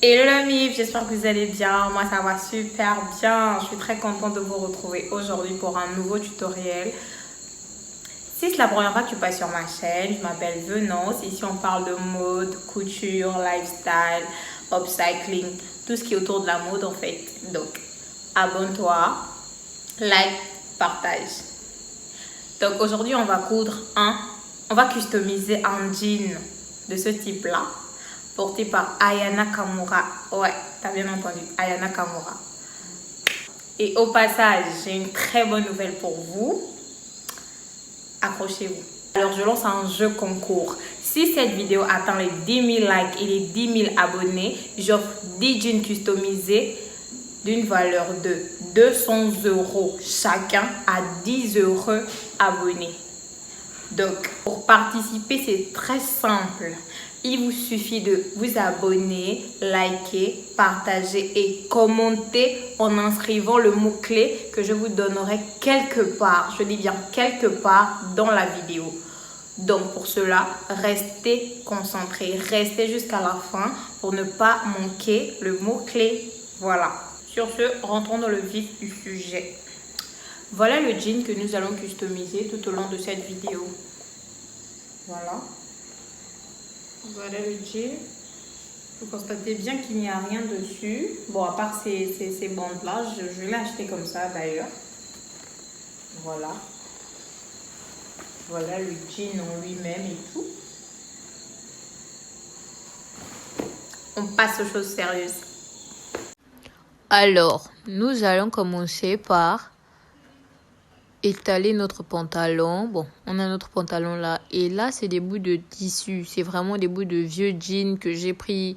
Hello la MIF, j'espère que vous allez bien. Moi ça va super bien. Je suis très contente de vous retrouver aujourd'hui pour un nouveau tutoriel. Si c'est la première fois que tu passes sur ma chaîne, je m'appelle Venance. Ici on parle de mode, couture, lifestyle, upcycling, tout ce qui est autour de la mode en fait. Donc abonne-toi, like, partage. Donc aujourd'hui on va on va customiser un jean de ce type là, porté par Aya Nakamura. Ouais, t'as bien entendu, Aya Nakamura. Et au passage, j'ai une très bonne nouvelle pour vous. Accrochez-vous. Alors, je lance un jeu concours. Si cette vidéo atteint les 10 000 likes et les 10 000 abonnés, j'offre 10 jeans customisés d'une valeur de 200 € chacun à 10 € abonnés. Donc, pour participer, c'est très simple. Il vous suffit de vous abonner, liker, partager et commenter en inscrivant le mot-clé que je vous donnerai quelque part. Je dis bien quelque part dans la vidéo. Donc, pour cela, restez concentrés. Restez jusqu'à la fin pour ne pas manquer le mot-clé. Voilà. Sur ce, rentrons dans le vif du sujet. Voilà le jean que nous allons customiser tout au long de cette vidéo. Voilà. Voilà le jean. Vous constatez bien qu'il n'y a rien dessus. Bon, à part ces bandes-là, je l'ai acheté comme ça d'ailleurs. Voilà. Voilà le jean en lui-même et tout. On passe aux choses sérieuses. Alors, nous allons commencer par étaler notre pantalon. Bon, on a notre pantalon là. Et là, c'est des bouts de tissu. C'est vraiment des bouts de vieux jeans que j'ai pris,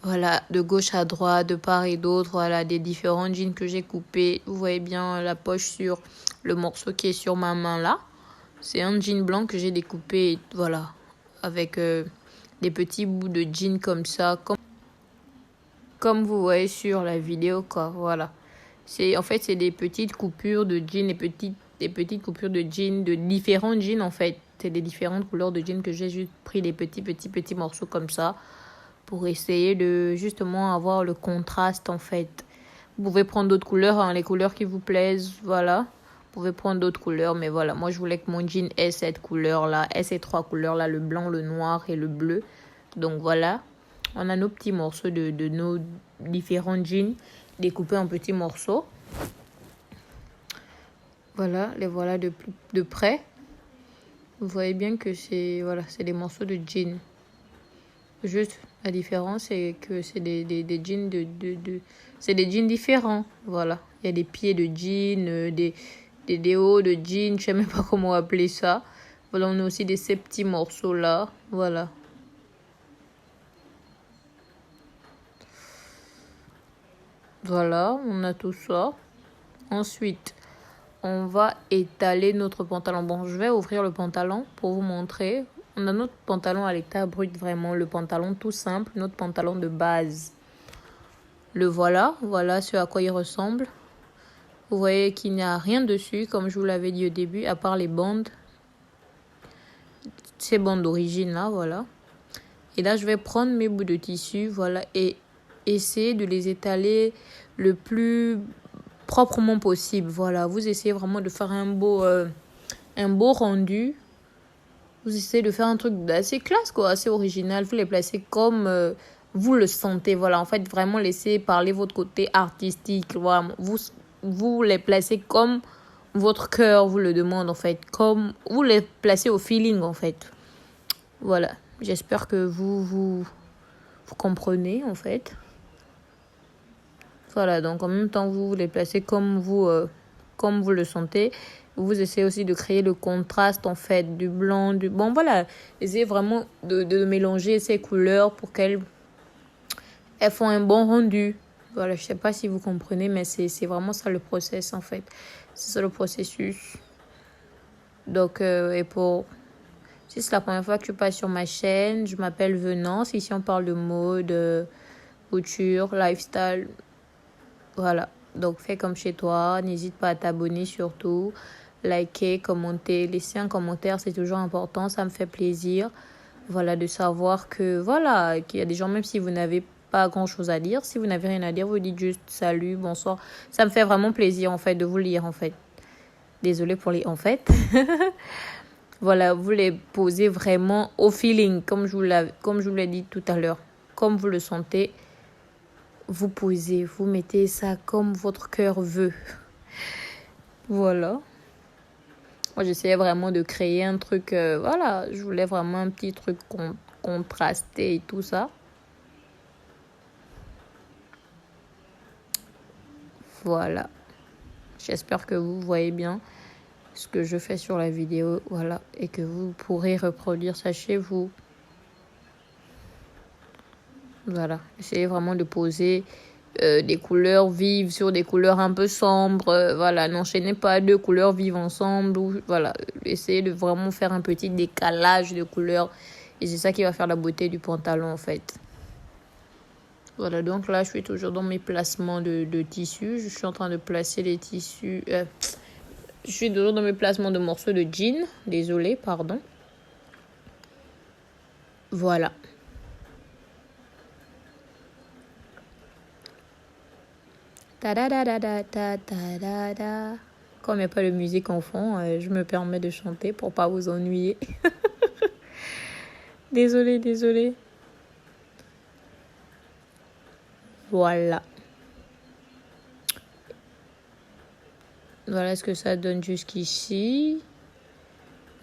voilà, de gauche à droite, de part et d'autre. Voilà, des différents jeans que j'ai coupés. Vous voyez bien la poche sur le morceau qui est sur ma main là. C'est un jean blanc que j'ai découpé, voilà, avec des petits bouts de jeans comme ça, comme vous voyez sur la vidéo, quoi. Voilà. En fait, c'est des petites coupures de jeans, des petites coupures de jeans, de différents jeans, en fait. C'est des différentes couleurs de jeans que j'ai juste pris des petits morceaux comme ça pour essayer de justement avoir le contraste, en fait. Vous pouvez prendre d'autres couleurs, hein, les couleurs qui vous plaisent, voilà. Vous pouvez prendre d'autres couleurs, mais voilà. Moi, je voulais que mon jean ait cette couleur-là, ait ces trois couleurs-là, le blanc, le noir et le bleu. Donc, voilà. On a nos petits morceaux de nos différents jeans découpés en petits morceaux. Voilà, les voilà de près. Vous voyez bien que c'est des morceaux de jeans. Juste la différence, c'est que c'est des jeans c'est des jeans différents. Voilà, il y a des pieds de jeans, des hauts de jeans, je sais même pas comment appeler ça. Voilà, on a aussi ces petits morceaux là. Voilà. Voilà, on a tout ça. Ensuite, on va étaler notre pantalon. Bon, je vais ouvrir le pantalon pour vous montrer. On a notre pantalon à l'état brut, vraiment. Le pantalon tout simple, notre pantalon de base. Le voilà. Voilà ce à quoi il ressemble. Vous voyez qu'il n'y a rien dessus, comme je vous l'avais dit au début, à part les bandes. Ces bandes d'origine là, voilà. Et là, je vais prendre mes bouts de tissu, voilà, et essayer de les étaler le plus proprement possible. Voilà, vous essayez vraiment de faire un beau rendu. Vous essayez de faire un truc assez classe, quoi, assez original. Vous les placez comme vous le sentez. Voilà, en fait, vraiment laissez parler votre côté artistique. Voilà, vous les placez comme votre cœur vous le demande, en fait. Comme vous les placez au feeling, en fait. Voilà, j'espère que vous comprenez, en fait. Voilà, donc en même temps, vous les placez comme vous le sentez. Vous essayez aussi de créer le contraste, en fait, du blanc, du... Bon, voilà, essayez vraiment de mélanger ces couleurs pour qu'elles font un bon rendu. Voilà, je sais pas si vous comprenez, mais c'est vraiment ça le process, en fait. C'est ça le processus. Donc, si c'est la première fois que tu passes sur ma chaîne, je m'appelle Venance. Ici, on parle de mode, couture, lifestyle. Voilà, donc fais comme chez toi, n'hésite pas à t'abonner surtout, liker, commenter, laisser un commentaire, c'est toujours important, ça me fait plaisir. Voilà, de savoir que, voilà, qu'il y a des gens, même si vous n'avez pas grand chose à dire. Si vous n'avez rien à dire, vous dites juste salut, bonsoir. Ça me fait vraiment plaisir en fait de vous lire en fait. Désolée pour les en fait. Voilà, vous les posez vraiment au feeling, comme je vous l'ai dit tout à l'heure. Comme vous le sentez, vous posez, vous mettez ça comme votre cœur veut. Voilà. Moi, j'essayais vraiment de créer un truc, voilà, je voulais vraiment un petit truc contrasté et tout ça. Voilà. J'espère que vous voyez bien ce que je fais sur la vidéo, voilà, et que vous pourrez reproduire ça chez vous. Voilà, essayez vraiment de poser des couleurs vives sur des couleurs un peu sombres. Voilà, n'enchaînez pas deux couleurs vives ensemble. Voilà, essayez de vraiment faire un petit décalage de couleurs. Et c'est ça qui va faire la beauté du pantalon en fait. Voilà, donc là, je suis toujours dans mes placements de tissus. Je suis en train de placer les tissus. Je suis toujours dans mes placements de morceaux de jean. Désolée, pardon. Voilà. Ta-da-da-da-da-ta-da-da. Comme il n'y a pas de musique en fond, je me permets de chanter pour pas vous ennuyer. Désolée. Voilà. Voilà ce que ça donne jusqu'ici.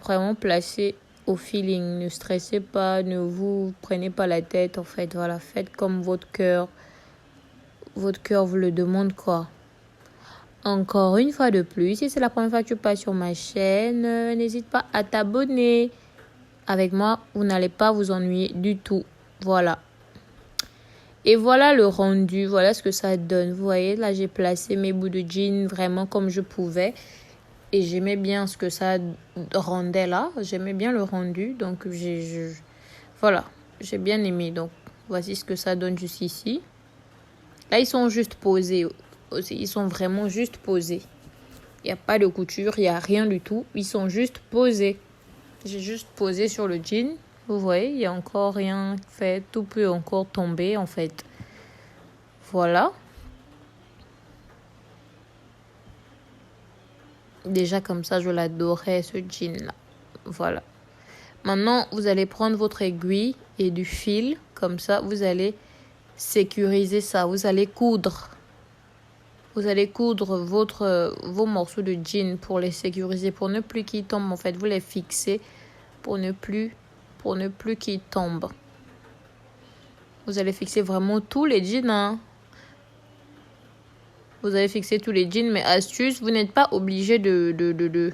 Vraiment placez au feeling. Ne stressez pas, ne vous prenez pas la tête en fait. Voilà, faites comme votre cœur vous le demande quoi. Encore une fois de plus, si c'est la première fois que tu passes sur ma chaîne, n'hésite pas à t'abonner. Avec moi, vous n'allez pas vous ennuyer du tout. Voilà. Et voilà le rendu. Voilà ce que ça donne. Vous voyez, là, j'ai placé mes bouts de jean vraiment comme je pouvais. Et j'aimais bien ce que ça rendait là. J'aimais bien le rendu. Donc, voilà. J'ai bien aimé. Donc, voici ce que ça donne jusqu'ici. Là, ils sont juste posés. Ils sont vraiment juste posés. Il n'y a pas de couture, il n'y a rien du tout. Ils sont juste posés. J'ai juste posé sur le jean. Vous voyez, il n'y a encore rien fait. Tout peut encore tomber, en fait. Voilà. Déjà, comme ça, je l'adorais, ce jean-là. Voilà. Maintenant, vous allez prendre votre aiguille et du fil. Comme ça, vous allez sécuriser ça. Vous allez coudre. Vous allez coudre vos morceaux de jean pour les sécuriser, pour ne plus qu'ils tombent. En fait, vous les fixez pour ne plus qu'ils tombent. Vous allez fixer vraiment tous les jeans. Hein. Vous allez fixer tous les jeans, mais astuce, vous n'êtes pas obligé de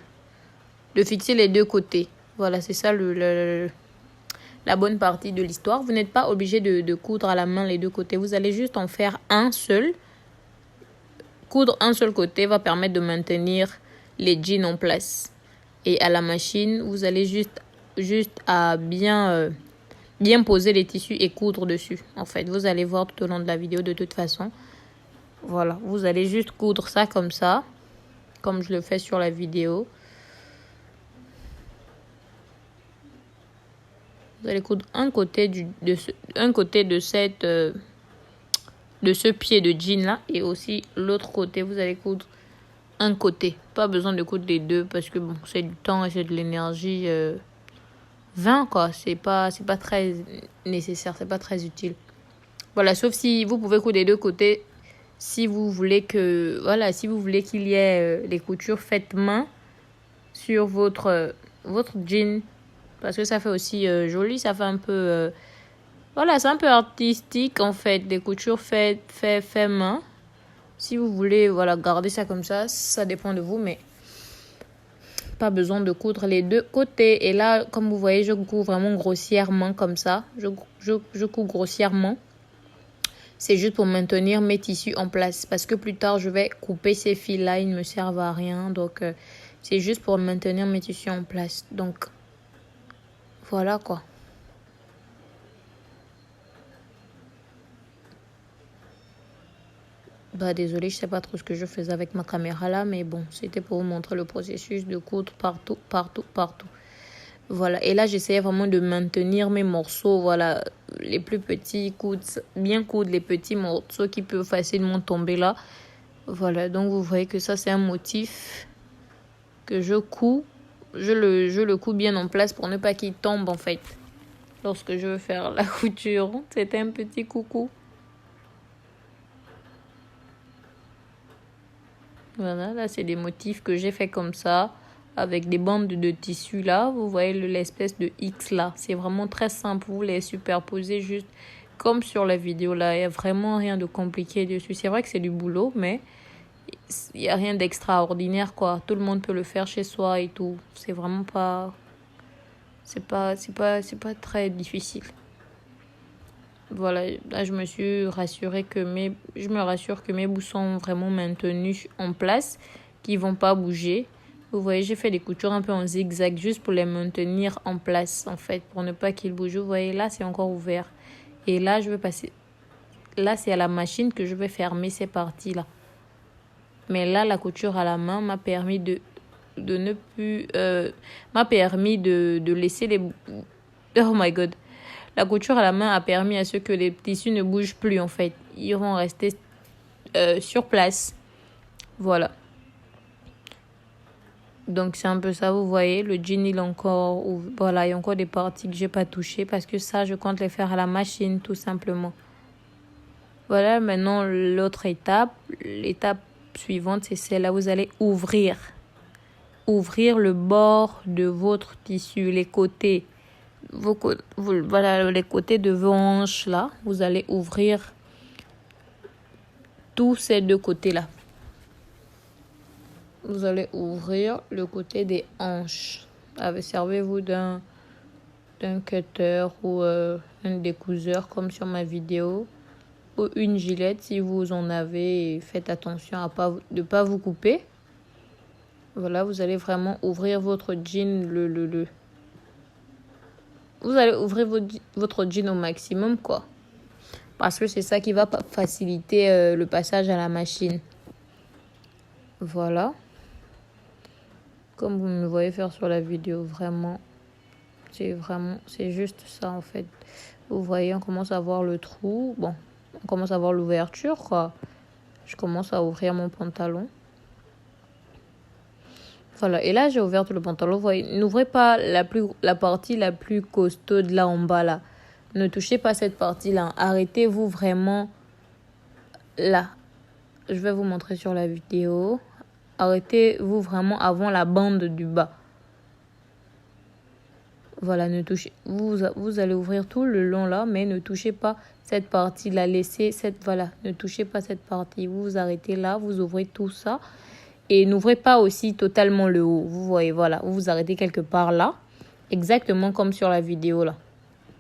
fixer les deux côtés. Voilà, c'est ça la bonne partie de l'histoire. Vous n'êtes pas obligé de coudre à la main les deux côtés. Vous allez juste en faire un seul. Coudre un seul côté va permettre de maintenir les jeans en place. Et à la machine, vous allez juste à bien poser les tissus et coudre dessus. En fait, vous allez voir tout au long de la vidéo de toute façon. Voilà, vous allez juste coudre ça comme ça, comme je le fais sur la vidéo. Vous allez coudre un côté de ce pied de jean là et aussi l'autre côté. Vous allez coudre un côté. Pas besoin de coudre les deux parce que bon, c'est du temps et c'est de l'énergie vain quoi. C'est pas très nécessaire, c'est pas très utile. Voilà, sauf si vous pouvez coudre les deux côtés. Si vous voulez qu'il y ait les coutures faites main sur votre jean. Parce que ça fait aussi joli, ça fait un peu... voilà, c'est un peu artistique en fait, des coutures faites main. Si vous voulez garder ça comme ça dépend de vous, mais pas besoin de coudre les deux côtés. Et là, comme vous voyez, je couds vraiment grossièrement comme ça. Je couds grossièrement. C'est juste pour maintenir mes tissus en place. Parce que plus tard, je vais couper ces fils-là. Ils ne me servent à rien. Donc, c'est juste pour maintenir mes tissus en place. Donc, voilà quoi. Désolée, je sais pas trop ce que je faisais avec ma caméra là. Mais bon, c'était pour vous montrer le processus de coudre partout. Voilà, et là, j'essayais vraiment de maintenir mes morceaux, les plus petits, bien coudre les petits morceaux qui peuvent facilement tomber là. Voilà, donc vous voyez que ça c'est un motif que je couds. Je le couds bien en place pour ne pas qu'il tombe en fait. Lorsque je veux faire la couture, c'était un petit coucou. Voilà, là c'est des motifs que j'ai fait comme ça, avec des bandes de tissu là. Vous voyez l'espèce de X là. C'est vraiment très simple. Vous les superposez juste comme sur la vidéo là. Il n'y a vraiment rien de compliqué dessus. C'est vrai que c'est du boulot, mais il n'y a rien d'extraordinaire quoi. Tout le monde peut le faire chez soi et tout. C'est vraiment pas... C'est pas très difficile. Voilà, là je me rassure que mes bouts sont vraiment maintenus en place, qu'ils vont pas bouger. Vous voyez, j'ai fait des coutures un peu en zigzag juste pour les maintenir en place en fait, pour ne pas qu'ils bougent. Vous voyez, là c'est encore ouvert. Et là je vais passer, là c'est à la machine que je vais fermer ces parties là. Mais là la couture à la main m'a permis de laisser les... Oh my god. La couture à la main a permis à ce que les tissus ne bougent plus en fait. Ils vont rester sur place. Voilà. Donc c'est un peu ça, vous voyez. Le jean il est encore... Voilà, il y a encore des parties que j'ai pas touchées parce que ça je compte les faire à la machine tout simplement. Voilà, maintenant l'autre étape. L'étape suivante c'est celle-là. Vous allez ouvrir le bord de votre tissu, les côtés. Voilà, les côtés de vos hanches là, vous allez ouvrir tous ces deux côtés là. Vous allez ouvrir le côté des hanches. Servez-vous d'un cutter ou un découseur comme sur ma vidéo, ou une gilette si vous en avez. Faites attention de ne pas vous couper. Voilà, vous allez vraiment ouvrir votre jean Vous allez ouvrir votre jean au maximum, quoi. Parce que c'est ça qui va faciliter le passage à la machine. Voilà. Comme vous me voyez faire sur la vidéo, c'est juste ça, en fait. Vous voyez, on commence à voir le trou. Bon, on commence à voir l'ouverture, quoi. Je commence à ouvrir mon pantalon. Voilà, et là j'ai ouvert le pantalon. Vous voyez, n'ouvrez pas la partie la plus costaude là en bas là. Ne touchez pas cette partie là. Arrêtez-vous vraiment là. Je vais vous montrer sur la vidéo. Arrêtez-vous vraiment avant la bande du bas. Voilà, ne touchez. Vous allez ouvrir tout le long là, mais ne touchez pas cette partie là. Ne touchez pas cette partie. Vous vous arrêtez là, vous ouvrez tout ça. Et n'ouvrez pas aussi totalement le haut. Vous voyez, voilà. Vous vous arrêtez quelque part là. Exactement comme sur la vidéo là.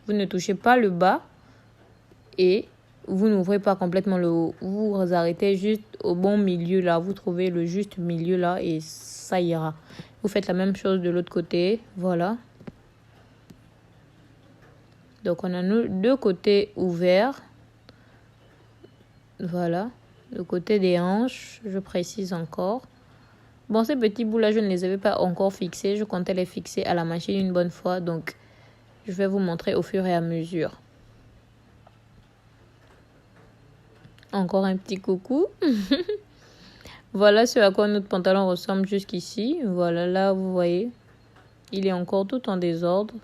Vous ne touchez pas le bas. Et vous n'ouvrez pas complètement le haut. Vous vous arrêtez juste au bon milieu là. Vous trouvez le juste milieu là. Et ça ira. Vous faites la même chose de l'autre côté. Voilà. Donc on a nos deux côtés ouverts. Voilà. Le côté des hanches. Je précise encore. Bon, ces petits bouts-là, je ne les avais pas encore fixés. Je comptais les fixer à la machine une bonne fois. Donc, je vais vous montrer au fur et à mesure. Encore un petit coucou. Voilà ce à quoi notre pantalon ressemble jusqu'ici. Voilà, là, vous voyez. Il est encore tout en désordre.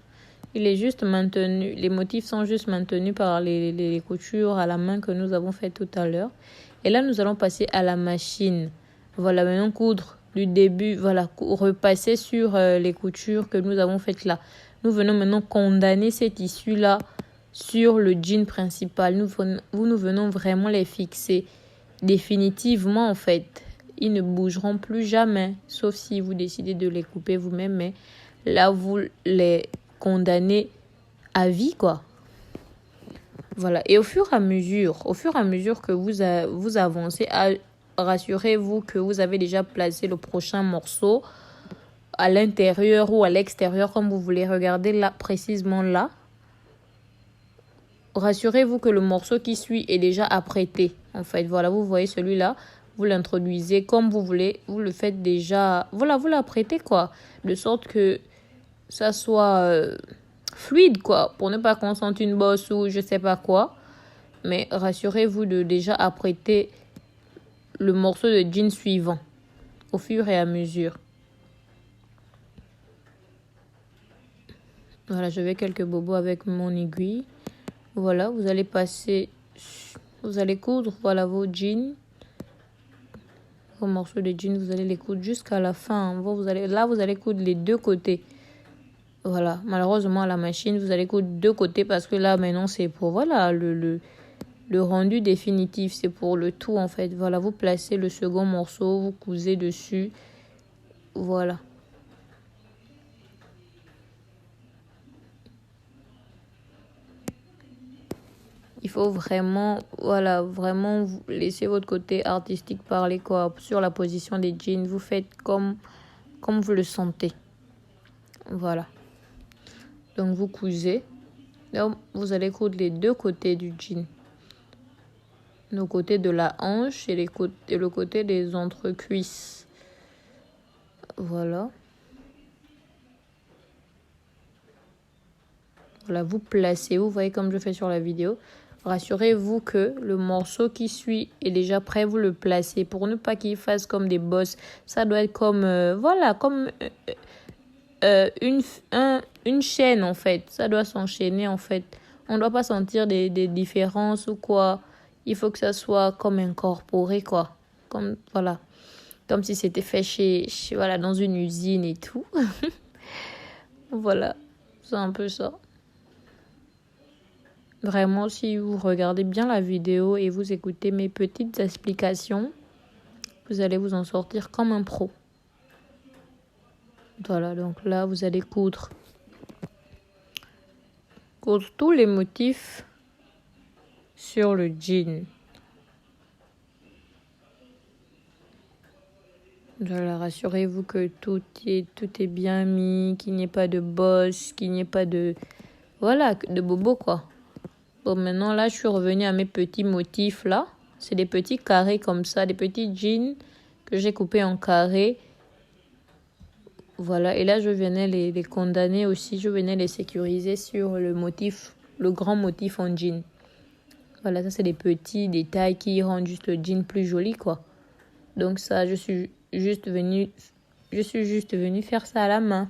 Il est juste maintenu. Les motifs sont juste maintenus par les coutures à la main que nous avons fait tout à l'heure. Et là, nous allons passer à la machine. Voilà, maintenant coudre du début. Voilà, repasser sur les coutures que nous avons faites là. Nous venons maintenant condamner ces tissus-là sur le jean principal. Nous venons vraiment les fixer définitivement en fait. Ils ne bougeront plus jamais, sauf si vous décidez de les couper vous-même. Mais là, vous les condamnez à vie, quoi. Voilà. Et au fur et à mesure que vous avancez, rassurez-vous que vous avez déjà placé le prochain morceau à l'intérieur ou à l'extérieur, comme vous voulez. Regardez là, précisément là. Rassurez-vous que le morceau qui suit est déjà apprêté. En fait, voilà, vous voyez celui-là. Vous l'introduisez comme vous voulez. Vous le faites déjà. Voilà, vous l'apprêtez, quoi. De sorte que ça soit fluide, quoi, pour ne pas qu'on sente une bosse ou je sais pas quoi. Mais rassurez-vous de déjà apprêter le morceau de jean suivant au fur et à mesure. Voilà, je vais quelques bobos avec mon aiguille. Voilà, vous allez coudre, voilà, vos jeans. Vos morceaux de jeans, vous allez les coudre jusqu'à la fin. Vous allez coudre les deux côtés. Voilà, malheureusement à la machine, vous allez coudre deux côtés parce que là, maintenant, c'est pour, voilà, le rendu définitif. C'est pour le tout, en fait. Voilà, vous placez le second morceau, vous cousez dessus. Voilà. Il faut vraiment, voilà, vraiment laisser votre côté artistique parler, quoi. Sur la position des jeans, vous faites comme vous le sentez. Voilà. Donc, vous cousez. Donc, vous allez coudre les deux côtés du jean. Le côté de la hanche et le côté des entrecuisses. Voilà. Voilà, vous placez, vous voyez comme je fais sur la vidéo. Rassurez-vous que le morceau qui suit est déjà prêt, vous le placez pour ne pas qu'il fasse comme des bosses. Ça doit être comme, voilà, comme une chaîne en fait. Ça doit s'enchaîner en fait. On ne doit pas sentir des différences ou quoi. Il faut que ça soit comme incorporé quoi. Comme, voilà. Comme si c'était fait voilà, dans une usine et tout. Voilà, c'est un peu ça. Vraiment, si vous regardez bien la vidéo et vous écoutez mes petites explications, vous allez vous en sortir comme un pro. Voilà, donc là, vous allez coudre tous les motifs sur le jean. Voilà, rassurez-vous que tout est bien mis, qu'il n'y ait pas de bosse, qu'il n'y ait pas de... Voilà, de bobo quoi. Bon, maintenant là, je suis revenue à mes petits motifs là. C'est des petits carrés comme ça, des petits jeans que j'ai coupés en carrés. Voilà, et là, je venais les condamner aussi. Je venais les sécuriser sur le motif, le grand motif en jean. Voilà, ça, c'est des petits détails qui rendent juste le jean plus joli, quoi. Donc ça, je suis juste venue faire ça à la main.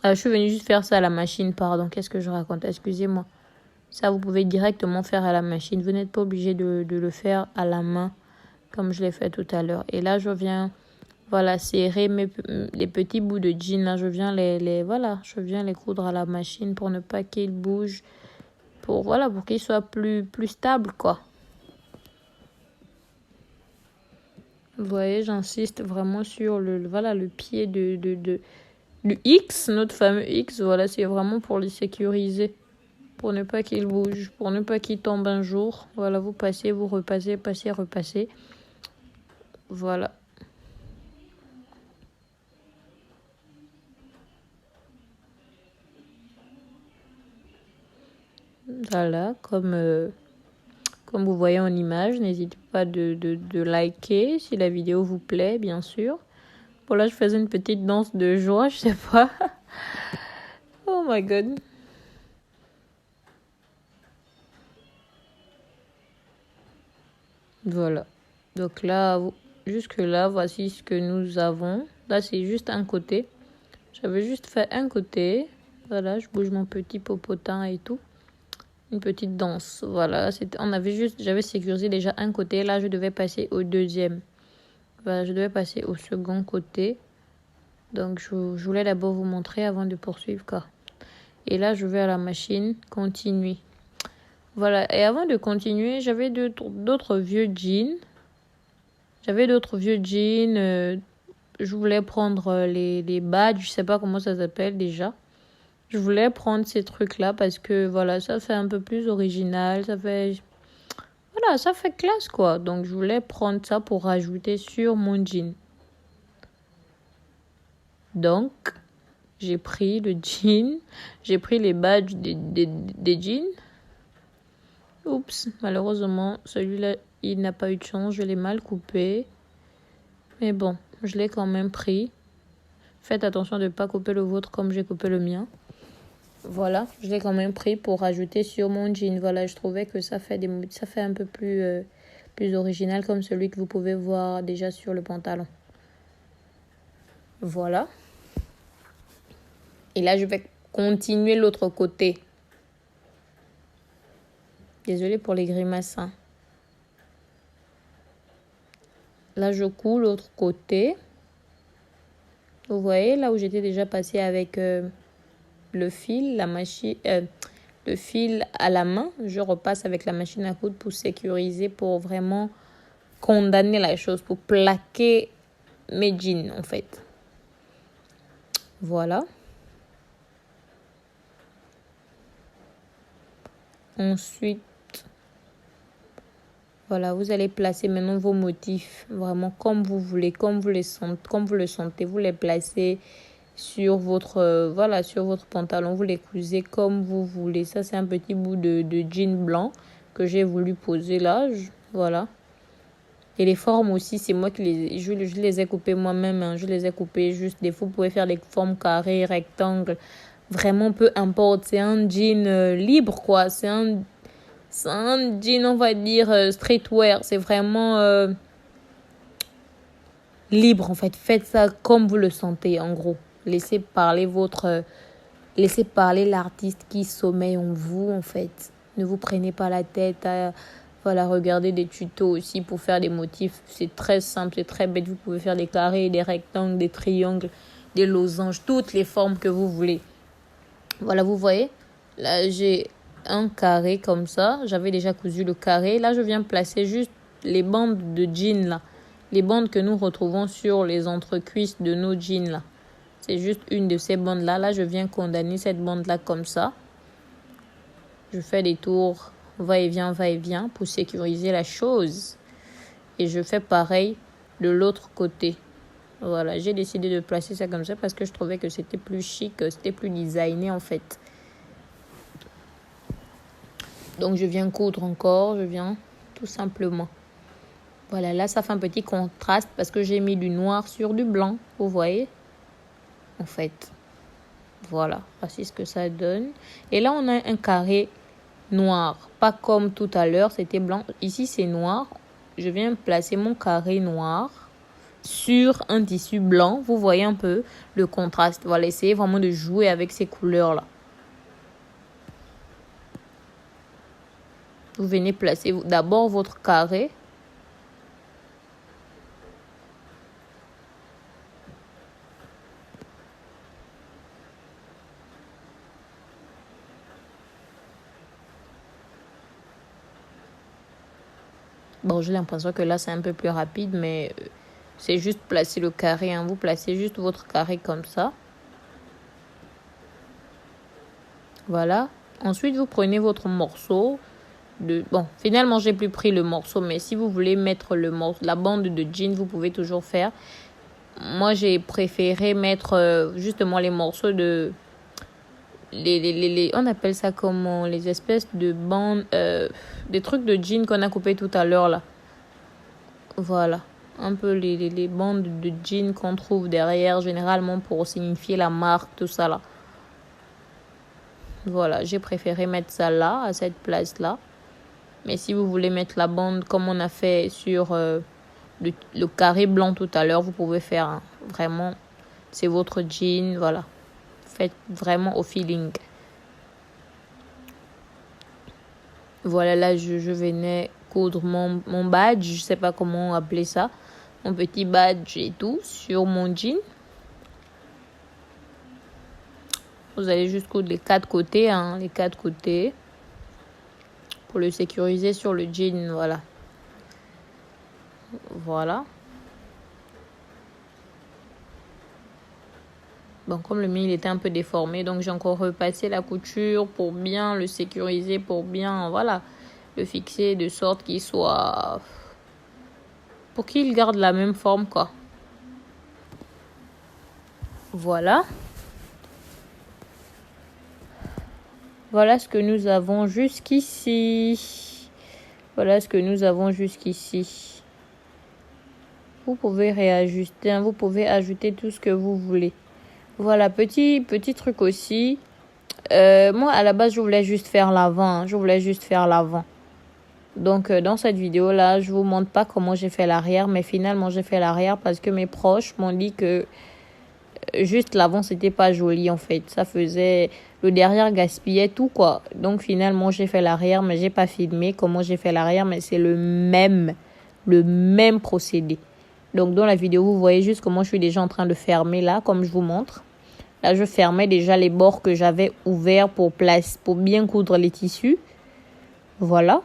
Je suis venue juste faire ça à la machine, pardon. Qu'est-ce que je raconte? Excusez-moi. Ça, vous pouvez directement faire à la machine. Vous n'êtes pas obligé de le faire à la main, comme je l'ai fait tout à l'heure. Et là, je viens, voilà, serrer les petits bouts de jean. Là, je viens je viens les coudre à la machine pour ne pas qu'ils bougent. Pour qu'ils soient plus stable, quoi. Vous voyez, j'insiste vraiment sur le pied du X, notre fameux X. Voilà, c'est vraiment pour les sécuriser. Pour ne pas qu'il bouge, pour ne pas qu'il tombe un jour. Voilà, vous passez, vous repassez, passez, repassez. Voilà. Voilà, comme vous voyez en image, n'hésitez pas de liker si la vidéo vous plaît, bien sûr. Bon, là, je faisais une petite danse de joie, je sais pas. Oh my god. Voilà. Donc là, jusque là, voici ce que nous avons. Là, c'est juste un côté. J'avais juste fait un côté. Voilà, je bouge mon petit popotin et tout. Une petite danse. Voilà, j'avais sécurisé déjà un côté. Là, je devais passer au deuxième. Voilà, je devais passer au second côté. Donc, je voulais d'abord vous montrer avant de poursuivre, quoi. Et là, je vais à la machine, continuer. Voilà, et avant de continuer, j'avais d'autres vieux jeans. Je voulais prendre les badges, je sais pas comment ça s'appelle déjà. Je voulais prendre ces trucs-là parce que, voilà, ça fait un peu plus original. Ça fait classe, quoi. Donc, je voulais prendre ça pour rajouter sur mon jean. Donc, j'ai pris le jean. J'ai pris les badges des jeans. Oups, malheureusement, celui-là, il n'a pas eu de chance. Je l'ai mal coupé. Mais bon, je l'ai quand même pris. Faites attention de ne pas couper le vôtre comme j'ai coupé le mien. Voilà, je l'ai quand même pris pour ajouter sur mon jean. Voilà, je trouvais que ça fait un peu plus original comme celui que vous pouvez voir déjà sur le pantalon. Voilà. Et là, je vais continuer l'autre côté. Désolée pour les grimaces. Hein. Là, je couds l'autre côté. Vous voyez, là où j'étais déjà passée avec le fil, le fil à la main, je repasse avec la machine à coudre pour sécuriser, pour vraiment condamner la chose, pour plaquer mes jeans en fait. Voilà. Ensuite, voilà, vous allez placer maintenant vos motifs vraiment comme vous voulez, comme vous le sentez, vous les placez sur votre sur votre pantalon, vous les cousez comme vous voulez. Ça, c'est un petit bout de jean blanc que j'ai voulu poser là, voilà. Et les formes aussi, c'est moi qui je les ai coupées moi-même, hein. Je les ai coupées juste des fois, vous pouvez faire des formes carrées, rectangles, vraiment peu importe. C'est un jean libre quoi, c'est un jean, on va dire, streetwear. C'est vraiment libre, en fait. Faites ça comme vous le sentez, en gros. Laissez parler l'artiste qui sommeille en vous, en fait. Ne vous prenez pas la tête à regarder des tutos aussi pour faire des motifs. C'est très simple, c'est très bête. Vous pouvez faire des carrés, des rectangles, des triangles, des losanges, toutes les formes que vous voulez. Voilà, vous voyez. Là, j'ai un carré comme ça. J'avais déjà cousu le carré. Là, je viens placer juste les bandes de jeans là. Les bandes que nous retrouvons sur les entrecuisses de nos jeans là. C'est juste une de ces bandes là. Là, je viens condamner cette bande là comme ça. Je fais des tours va-et-vient pour sécuriser la chose. Et je fais pareil de l'autre côté. Voilà, j'ai décidé de placer ça comme ça parce que je trouvais que c'était plus chic, c'était plus designé en fait. Donc, je viens coudre encore, tout simplement. Voilà, là, ça fait un petit contraste parce que j'ai mis du noir sur du blanc, vous voyez, en fait. Voilà, voici ce que ça donne. Et là, on a un carré noir, pas comme tout à l'heure, c'était blanc. Ici, c'est noir. Je viens placer mon carré noir sur un tissu blanc. Vous voyez un peu le contraste. Voilà, essayez vraiment de jouer avec ces couleurs-là. Vous venez placer d'abord votre carré. Bon, j'ai l'impression que là, c'est un peu plus rapide, mais c'est juste placer le carré. Hein. Vous placez juste votre carré comme ça. Voilà. Ensuite, vous prenez votre morceau. Bon, finalement, j'ai plus pris le morceau, mais si vous voulez mettre la bande de jean, vous pouvez toujours faire. Moi, j'ai préféré mettre justement les morceaux de... on appelle ça comment? Les espèces de bandes... des trucs de jean qu'on a coupé tout à l'heure, là. Voilà. Un peu les bandes de jean qu'on trouve derrière, généralement pour signifier la marque, tout ça, là. Voilà, j'ai préféré mettre ça là, à cette place-là. Mais si vous voulez mettre la bande comme on a fait sur le carré blanc tout à l'heure, vous pouvez faire. Hein. Vraiment, c'est votre jean, voilà. Faites vraiment au feeling. Voilà, là, je venais coudre mon badge, je sais pas comment appeler ça. Mon petit badge et tout sur mon jean. Vous allez juste coudre les 4 côtés, hein, les 4 côtés. Pour le sécuriser sur le jean, voilà. Voilà. Bon, comme le mien, il était un peu déformé, donc j'ai encore repassé la couture pour bien le sécuriser, pour bien, voilà, le fixer de sorte qu'il soit... pour qu'il garde la même forme, quoi. Voilà. Voilà ce que nous avons jusqu'ici. Voilà ce que nous avons jusqu'ici. Vous pouvez réajuster, hein, vous pouvez ajouter tout ce que vous voulez. Voilà, petit truc aussi. Moi, à la base, je voulais juste faire l'avant. Je voulais juste faire l'avant. Donc, dans cette vidéo-là, je vous montre pas comment j'ai fait l'arrière. Mais finalement, j'ai fait l'arrière parce que mes proches m'ont dit que juste l'avant, c'était pas joli, en fait. Ça faisait... Le derrière gaspillait tout, quoi. Donc, finalement, j'ai fait l'arrière, mais j'ai pas filmé comment j'ai fait l'arrière. Mais c'est le même procédé. Donc, dans la vidéo, vous voyez juste comment je suis déjà en train de fermer, là, comme je vous montre. Là, je fermais déjà les bords que j'avais ouverts pour bien coudre les tissus. Voilà.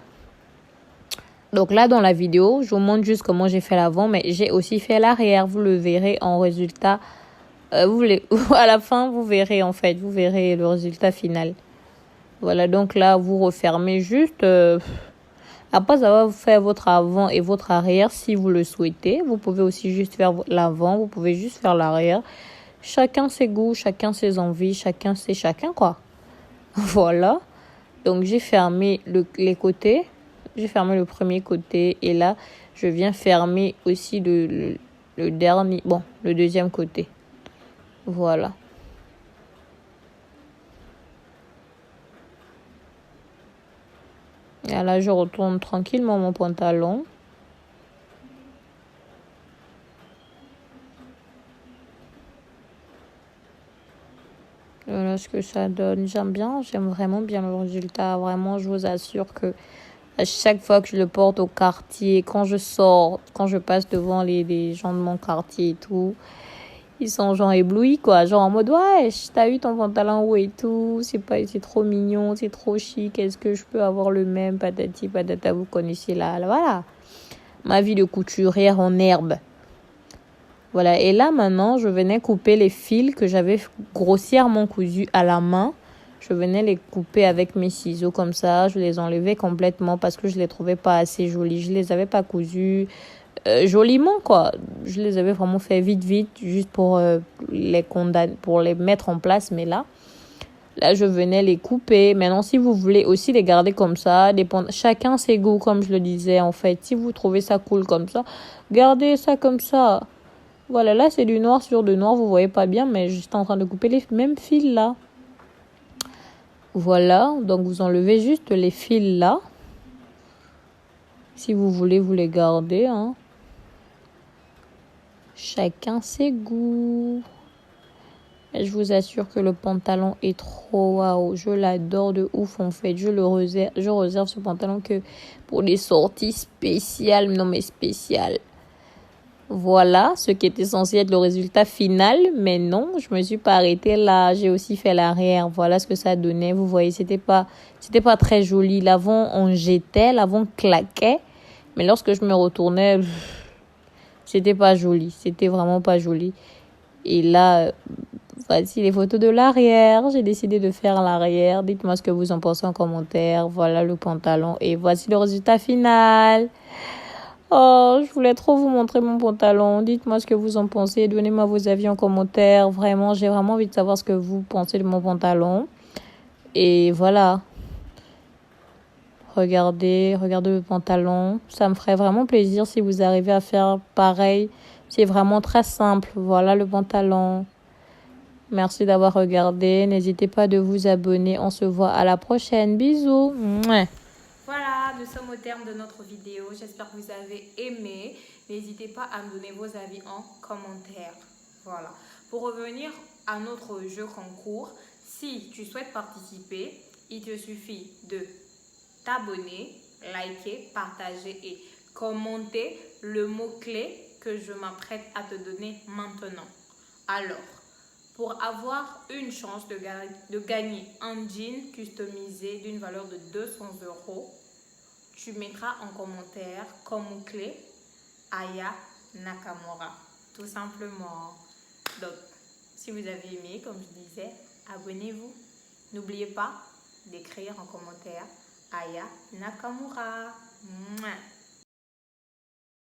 Donc là, dans la vidéo, je vous montre juste comment j'ai fait l'avant, mais j'ai aussi fait l'arrière. Vous le verrez en résultat. À la fin, vous verrez en fait. Vous verrez le résultat final. Voilà, donc là, vous refermez juste... après avoir fait votre avant et votre arrière, si vous le souhaitez, vous pouvez aussi juste faire l'avant, vous pouvez juste faire l'arrière. Chacun ses goûts, chacun ses envies, chacun c'est chacun, quoi. Voilà. Donc, j'ai fermé les côtés. J'ai fermé le premier côté. Et là, je viens fermer aussi le dernier... Bon, le deuxième côté. Voilà. Et là, je retourne tranquillement mon pantalon. Voilà ce que ça donne. J'aime vraiment bien le résultat. Vraiment, je vous assure que à chaque fois que je le porte au quartier, quand je sors, quand je passe devant les gens de mon quartier et tout, ils sont genre éblouis, quoi. Genre en mode, ouais, t'as eu ton pantalon haut et tout, c'est trop mignon, c'est trop chic, est-ce que je peux avoir le même, patati patata, vous connaissez là, voilà. Ma vie de couturière en herbe. Voilà, et là maintenant, je venais couper les fils que j'avais grossièrement cousus à la main. Je venais les couper avec mes ciseaux comme ça. Je les enlevais complètement parce que je les trouvais pas assez jolis. Je les avais pas cousus joliment, quoi. Je les avais vraiment fait vite, juste pour pour les mettre en place. Mais là, je venais les couper. Maintenant, si vous voulez aussi les garder comme ça, chacun ses goûts, comme je le disais, en fait. Si vous trouvez ça cool comme ça, gardez ça comme ça. Voilà, là, c'est du noir sur du noir. Vous voyez pas bien, mais j'étais en train de couper les mêmes fils là. Voilà, donc vous enlevez juste les fils là. Si vous voulez, vous les gardez. Hein. Chacun ses goûts. Et je vous assure que le pantalon est trop waouh. Je l'adore de ouf en fait. Je réserve ce pantalon que pour des sorties spéciales. Non mais spéciales. Voilà ce qui était censé être le résultat final. Mais non, je me suis pas arrêtée là. J'ai aussi fait l'arrière. Voilà ce que ça donnait. Vous voyez, c'était pas très joli. L'avant, on jetait. L'avant claquait. Mais lorsque je me retournais, c'était pas joli. C'était vraiment pas joli. Et là, voici les photos de l'arrière. J'ai décidé de faire l'arrière. Dites-moi ce que vous en pensez en commentaire. Voilà le pantalon. Et voici le résultat final. Oh, je voulais trop vous montrer mon pantalon. Dites-moi ce que vous en pensez. Donnez-moi vos avis en commentaire. Vraiment, j'ai vraiment envie de savoir ce que vous pensez de mon pantalon. Et voilà. Regardez le pantalon. Ça me ferait vraiment plaisir si vous arrivez à faire pareil. C'est vraiment très simple. Voilà le pantalon. Merci d'avoir regardé. N'hésitez pas de vous abonner. On se voit à la prochaine. Bisous. Mouah. Voilà, nous sommes au terme de notre vidéo. J'espère que vous avez aimé. N'hésitez pas à me donner vos avis en commentaire. Voilà. Pour revenir à notre jeu concours, si tu souhaites participer, il te suffit de t'abonner, liker, partager et commenter le mot-clé que je m'apprête à te donner maintenant. Alors, pour avoir une chance de gagner un jean customisé d'une valeur de 200 €, tu mettras en commentaire comme mot-clé Aya Nakamura. Tout simplement. Donc, si vous avez aimé, comme je disais, abonnez-vous. N'oubliez pas d'écrire en commentaire Aya Nakamura. Mouah.